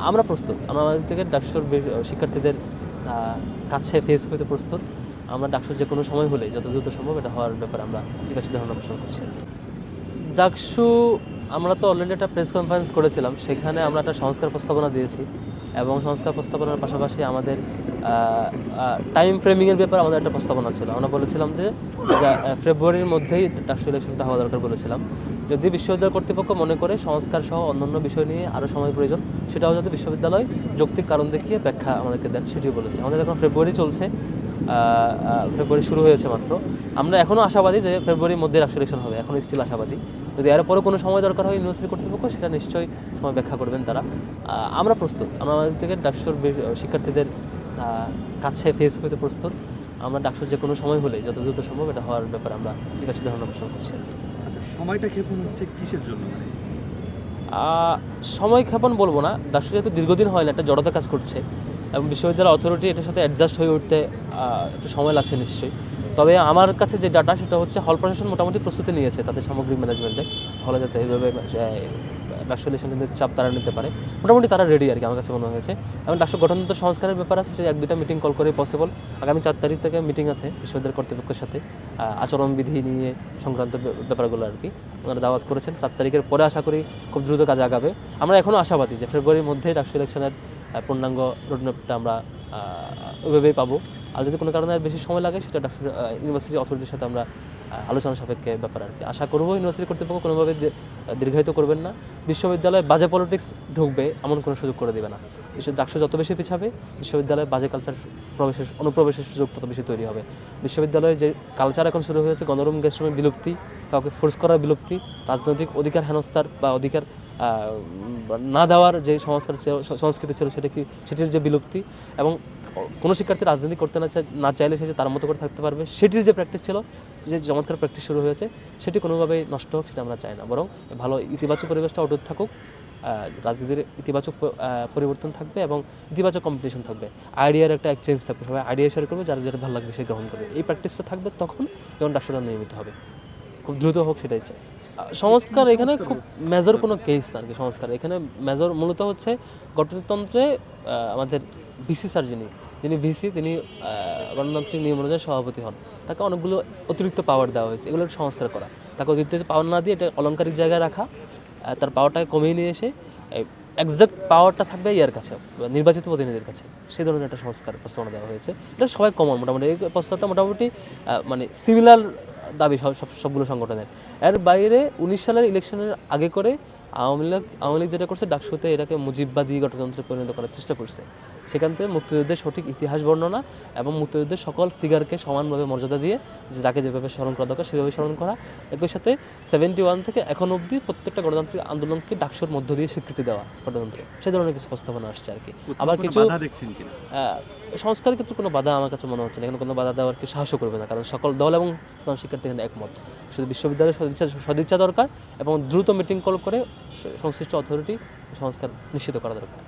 আমরা প্রস্তুত। আমরা আমাদের থেকে ডাকসুর শিক্ষার্থীদের কাছে ফেস হতে প্রস্তুত। আমরা ডাকসুর যে কোনো সময় হলে যত দ্রুত সম্ভব এটা হওয়ার ব্যাপারে আমরা ইতিবাচক ধারণা পোষণ করছি। ডাকসু আমরা তো অলরেডি একটা প্রেস কনফারেন্স করেছিলাম, সেখানে আমরা একটা সংস্কার প্রস্তাবনা দিয়েছি এবং সংস্কার প্রস্তাবনার পাশাপাশি আমাদের টাইম ফ্রেমিংয়ের ব্যাপারে আমাদের একটা প্রস্তাবনা ছিল। আমরা বলেছিলাম যে ফেব্রুয়ারির মধ্যেই ডাকসু ইলেকশনটা হওয়া দরকার বলেছিলাম। যদি বিশ্ববিদ্যালয় কর্তৃপক্ষ মনে করে সংস্কার সহ অন্যান্য বিষয় নিয়ে আরও সময় প্রয়োজন, সেটাও যাতে বিশ্ববিদ্যালয় যৌক্তিক কারণ দেখিয়ে ব্যাখ্যা আমাদেরকে দেন, সেটিও বলেছে। আমাদের এখন ফেব্রুয়ারি চলছে, ফেব্রুয়ারি শুরু হয়েছে মাত্র। আমরা এখনও আশাবাদী যে ফেব্রুয়ারির মধ্যে ডাকসু ইলেকশন হবে, এখন স্টিল আশাবাদী। যদি এর পরে কোনো সময় দরকার হয় ইউনিভার্সিটি কর্তৃপক্ষ সেটা নিশ্চয়ই সময় ব্যাখ্যা করবেন তারা। আমরা প্রস্তুত। আমরা আমাদের থেকে ডাকসুর শিক্ষার্থীদের কাছে ফেস হতে প্রস্তুত। আমরা ডাকসুর যে কোনো সময় হলে যত দ্রুত সম্ভব এটা হওয়ার ব্যাপারে আমরা ইতিবাচক ধারণা পোষণ করছি। আচ্ছা, সময়টা ক্ষেপণ হচ্ছে কিসের জন্য? সময় ক্ষেপণ বলবো না, ডাকসু যেহেতু দীর্ঘদিন হয় না, একটা জড়তা কাজ করছে এবং বিশ্ববিদ্যালয় অথরিটি এটার সাথে অ্যাডজাস্ট হয়ে উঠতে একটু সময় লাগছে নিশ্চয়ই। তবে আমার কাছে যে ডাটা সেটা হচ্ছে হল প্রশাসন মোটামুটি প্রস্তুতি নিয়েছে তাদের সামগ্রিক ম্যানেজমেন্টে, হলে যাতে এইভাবে ডাকসু ইলেকশন কিন্তু চাপ তারা নিতে পারে, মোটামুটি তারা রেডি আর কি আমার কাছে মনে হয়েছে। এবং ডাকসু গঠনতন্ত্র সংস্কারের ব্যাপার আছে, সেটা 1-2টা মিটিং কল করে পসিবল। আগামী 4 তারিখ থেকে মিটিং আছে বিশ্ববিদ্যালয় কর্তৃপক্ষের সাথে, আচরণবিধি নিয়ে সংক্রান্ত ব্যাপারগুলো আর কি ওনারা দাওয়াত করেছেন। 4 তারিখের পরে আশা করি খুব দ্রুত কাজ আগাবে। আমরা এখনও আশাবাদী যে ফেব্রুয়ারির মধ্যেই ডাকসু ইলেকশনের পূর্ণাঙ্গ রোডম্যাপটা আমরা ওইভাবেই পাবো। আর যদি কোনো কারণে বেশি সময় লাগে সেটা ডাকসু ইউনিভার্সিটি অথরিটির সাথে আমরা আলোচনা সাপেক্ষে ব্যাপার আর কি। আশা করবো ইউনিভার্সিটি কর্তৃপক্ষ কোনোভাবে দীর্ঘায়িত করবেন না, বিশ্ববিদ্যালয়ে বাজে পলিটিক্স ঢুকবে এমন কোনো সুযোগ করে দেবে না। ডাকসু যত বেশি পিছাবে বিশ্ববিদ্যালয়ে বাজে কালচার অনুপ্রবেশের সুযোগ তত বেশি তৈরি হবে। বিশ্ববিদ্যালয়ে যে কালচার এখন শুরু হয়েছে, গণরুম গেস্টরুমের বিলুপ্তি, কাউকে ফোর্স করার বিলুপ্তি, রাজনৈতিক অধিকার হেনস্থার বা অধিকার না দেওয়ার যে সংস্কৃতি ছিল সেটির যে বিলুপ্তি, এবং কোনো শিক্ষার্থী রাজনীতি করতে না চাইলে সে যে তার মতো করে থাকতে পারবে সেটির যে প্র্যাকটিস ছিল, যে চমৎকার প্র্যাকটিস শুরু হয়েছে, সেটি কোনোভাবেই নষ্ট হোক সেটা আমরা চাই না। বরং ভালো ইতিবাচক পরিবেশটা অটুট থাকুক, রাজনীতির ইতিবাচক পরিবর্তন থাকবে এবং ইতিবাচক কম্পিটিশন থাকবে, আইডিয়ার একটা এক্সচেঞ্জ থাকবে, সবাই আইডিয়া শেয়ার করবে, যার যেটা ভালো লাগবে সে গ্রহণ করবে। এই প্র্যাকটিসটা থাকবে তখন যখন ডাকসুটা নিয়মিত হবে, খুব দ্রুত হোক সেটাই চাই। সংস্কার এখানে খুব মেজর কোনো কেস না আর কি। সংস্কার এখানে মেজর মূলত হচ্ছে গঠনতন্ত্রে আমাদের ভিসি স্যার যিনি ভিসি, তিনি গণতান্ত্রিক নিয়ম অনুযায়ী সভাপতি হন, তাকে অনেকগুলো অতিরিক্ত পাওয়ার দেওয়া হয়েছে, এগুলো সংস্কার করা। তাকে অতিরিক্ত পাওয়ার না দিয়ে এটা অলংকারিক জায়গায় রাখা, তার পাওয়ারটাকে কমিয়ে নিয়ে এসে এক্সাক্ট পাওয়ারটা থাকবে ইয়ার কাছে, নির্বাচিত প্রতিনিধির কাছে। সেই ধরনের একটা সংস্কার প্রস্তাবনা দেওয়া হয়েছে। এটা সবাই কমন, মোটামুটি এই প্রস্তাবটা মোটামুটি মানে সিমিলার দাবি সবগুলো সংগঠনের। এর বাইরে 19 সালের ইলেকশনের আগে করে আওয়ামী লীগ যেটা করছে, ডাকসুতে এটাকে মুজিববাদী গণতন্ত্রে পরিণত করার চেষ্টা করছে। সেখান থেকে মুক্তিযুদ্ধের সঠিক ইতিহাস বর্ণনা এবং মুক্তিযুদ্ধের সকল ফিগারকে সমানভাবে মর্যাদা দিয়ে যে যাকে যেভাবে স্মরণ করা দরকার সেভাবে স্মরণ করা, একই সাথে 71 থেকে এখন অবধি প্রত্যেকটা গণতান্ত্রিক আন্দোলনকে ডাকসুর মধ্য দিয়ে স্বীকৃতি দেওয়া গণতন্ত্রে, সেই ধরনের কিছু প্রস্তাবনা আসছে আর কি। আবার কিছু সংস্কারের ক্ষেত্রে কোনো বাধা আমার কাছে মনে হচ্ছে না, এখানে কোনো বাধা দেওয়ার কি সাহসও করবে না, কারণ সকল দল এবং শিক্ষার্থী এখানে একমত। শুধু বিশ্ববিদ্যালয়ের সদিচ্ছা দরকার এবং দ্রুত মিটিং কল করে সংশ্লিষ্ট অথরিটি সংস্কার নিশ্চিত করা দরকার।